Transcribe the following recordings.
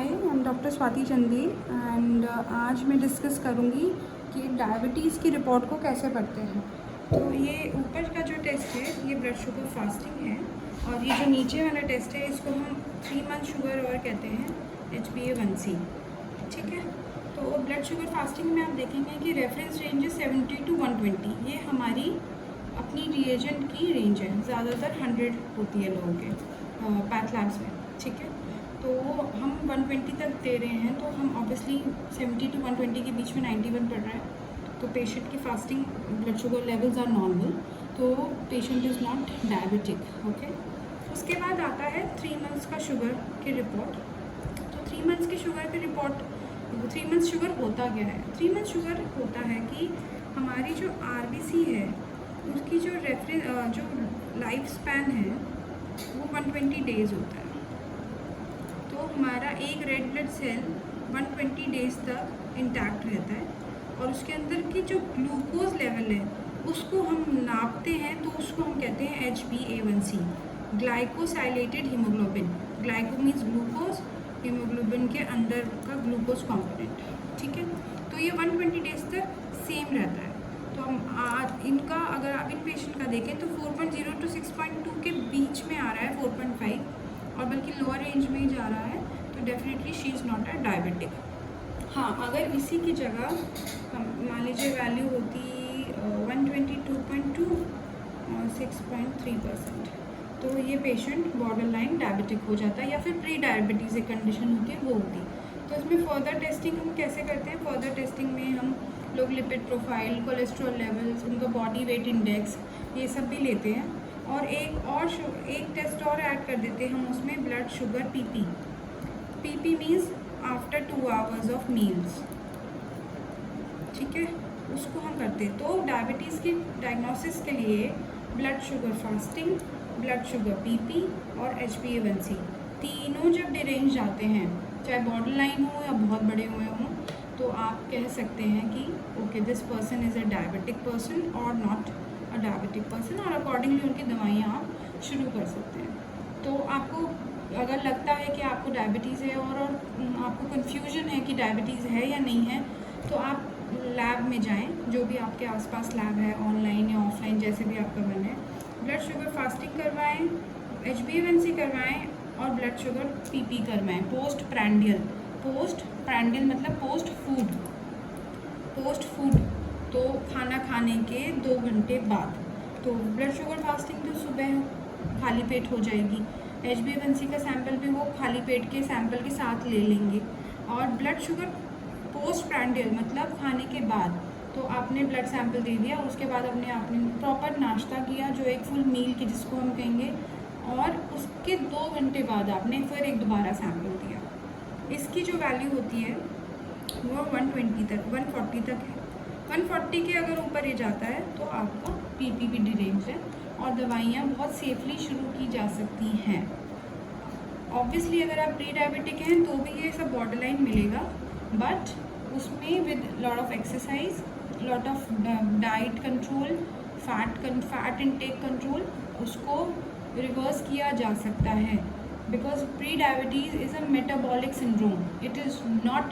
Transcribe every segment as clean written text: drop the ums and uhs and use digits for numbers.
I am doctor Swati Chandel and आज मैं discuss करूँगी कि डायबिटीज़ की रिपोर्ट को कैसे पढ़ते हैं। तो ये ऊपर का जो टेस्ट है ये ब्लड शुगर फास्टिंग है और ये जो नीचे वाला टेस्ट है इसको हम 3 मंथ शुगर और कहते हैं HbA1c। ठीक है, तो ब्लड शुगर फास्टिंग में आप देखेंगे कि रेफरेंस रेंज है 70 to 120। ये हमारी अपनी रिएजेंट की रेंज है, ज़्यादातर 100 होती है लोगों के पैथ लैब्स में। ठीक है, तो हम 120 तक दे रहे हैं, तो हम ऑब्वियसली 70 to 120 के बीच में 91 पड़ रहा है, तो पेशेंट की fasting blood sugar levels are normal, तो patient is not diabetic. Okay, उसके बाद आता है 3 मंथ्स का शुगर की रिपोर्ट। तो 3 मंथ्स की शुगर की रिपोर्ट, 3 मंथ्स शुगर होता क्या है? 3 मंथ शुगर होता है कि हमारी जो RBC है उसकी जो जो लाइफ स्पैन है वो 120 डेज़ होता है। तो हमारा एक रेड ब्लड सेल 120 डेज़ तक इंटैक्ट रहता है और उसके अंदर की जो ग्लूकोज लेवल है उसको हम नापते हैं, तो उसको हम कहते हैं HbA1c, glycosylated haemoglobin. Glyco means glucose, haemoglobin के अंदर का ग्लूकोज कॉम्पोनेंट। ठीक है, तो ये 120 डेज़ तक सेम रहता है। तो हम आज इनका अगर आप इन पेशेंट का देखें तो 4.0 to 6.2 के बीच में आ रहा है, 4.5 और बल्कि लोअर रेंज में ही जा रहा है, तो definitely she is not a diabetic. हाँ, अगर इसी की जगह मान लीजिए वैल्यू होती 122.2 और 6.3%, तो ये पेशेंट बॉर्डर लाइन डायबिटिक हो जाता है या फिर प्री डायबिटीज़ एक कंडीशन होती है वो होती है। तो इसमें फर्दर टेस्टिंग हम कैसे करते हैं? फर्दर टेस्टिंग में हम लोग लिपिड प्रोफाइल, कोलेस्ट्रॉल लेवल्स, उनका बॉडी वेट इंडेक्स, ये सब भी लेते हैं और एक टेस्ट और ऐड कर देते हैं हम उसमें, blood sugar PP means after 2 hours of meals. ठीक है, उसको हम करते हैं। तो डायबिटीज़ की डायग्नोसिस के लिए blood sugar fasting, blood sugar PP और HbA1c तीनों जब डिरेंज जाते हैं, चाहे बॉर्डर लाइन हो या बहुत बड़े हुए हों, तो आप कह सकते हैं कि okay this person is a diabetic person और नॉट अ डायबिटिक पर्सन, और अकॉर्डिंगली उनकी दवाइयाँ आप शुरू कर सकते हैं। तो आपको अगर लगता है कि आपको डायबिटीज़ है और आपको कन्फ्यूजन है कि डायबिटीज़ है या नहीं है, तो आप लैब में जाएं, जो भी आपके आसपास लैब है, ऑनलाइन या ऑफलाइन जैसे भी आपका मन है। ब्लड शुगर फास्टिंग करवाएं, HbA1c करवाएं और ब्लड शुगर PP करवाएं पोस्ट प्रैंडियल मतलब पोस्ट फूड, तो खाना खाने के 2 घंटे बाद। तो ब्लड शुगर फास्टिंग तो सुबह खाली पेट हो जाएगी, HbA1c का सैंपल भी वो खाली पेट के सैंपल के साथ ले लेंगे, और ब्लड शुगर पोस्ट प्रैंडियल मतलब खाने के बाद, तो आपने ब्लड सैंपल दे दिया, उसके बाद आपने प्रॉपर नाश्ता किया जो एक फुल मील की जिसको हम कहेंगे, और उसके 2 घंटे बाद आपने फिर एक दोबारा सैंपल दिया। इसकी जो वैल्यू होती है वो 140 तक है। 140 के अगर ऊपर ये जाता है तो आपका PP भी डिरेंज है और दवाइयाँ बहुत सेफली शुरू की जा सकती हैं। ऑब्वियसली अगर आप प्री डायबिटिक हैं तो भी ये सब बॉर्डर लाइन मिलेगा, बट उसमें with lot of exercise, lot of diet control, fat intake control, उसको रिवर्स किया जा सकता है। Because pre diabetes is a metabolic syndrome, it is not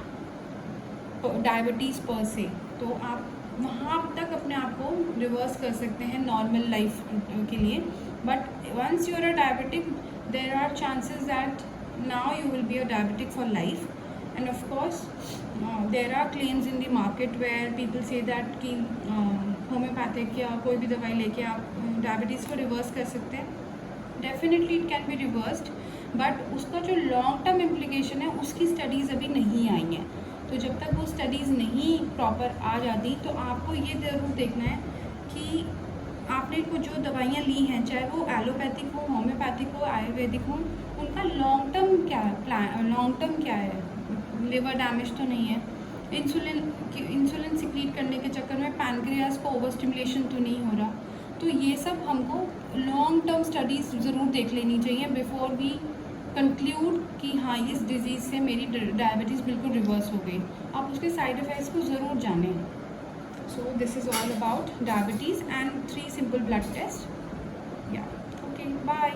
diabetes पर से। तो आप वहाँ तक अपने आप को रिवर्स कर सकते हैं नॉर्मल लाइफ के लिए, but once you are a diabetic there are chances that now you will be a diabetic for life. And of course there are claims in the market where people say that कि homeopathic या कोई भी दवाई लेके आप diabetes को reverse कर सकते हैं। Definitely it can be reversed, but उसका जो लॉन्ग टर्म इम्प्लीकेशन है उसकी स्टडीज़ अभी नहीं आई हैं। तो जब तक वो स्टडीज़ नहीं प्रॉपर आ जाती तो आपको ये ज़रूर देखना है कि आपने को जो दवाइयाँ ली हैं, चाहे वो एलोपैथिक हो, होम्योपैथिक हो, आयुर्वेदिक हो, उनका लॉन्ग टर्म क्या है, लिवर डैमेज तो नहीं है, इंसुलिन सिक्रीट करने के चक्कर में पैनक्रियाज को ओवर स्टिमुलेशन तो नहीं हो रहा। तो ये सब हमको लॉन्ग टर्म स्टडीज़ ज़रूर देख लेनी चाहिए बिफोर वी कंक्लूड कि हाँ इस डिज़ीज़ से मेरी डायबिटीज़ बिल्कुल रिवर्स हो गई। आप उसके साइड इफ़ेक्ट्स को ज़रूर जानें। So this is all about diabetes and 3 simple blood test. या ओके, बाय।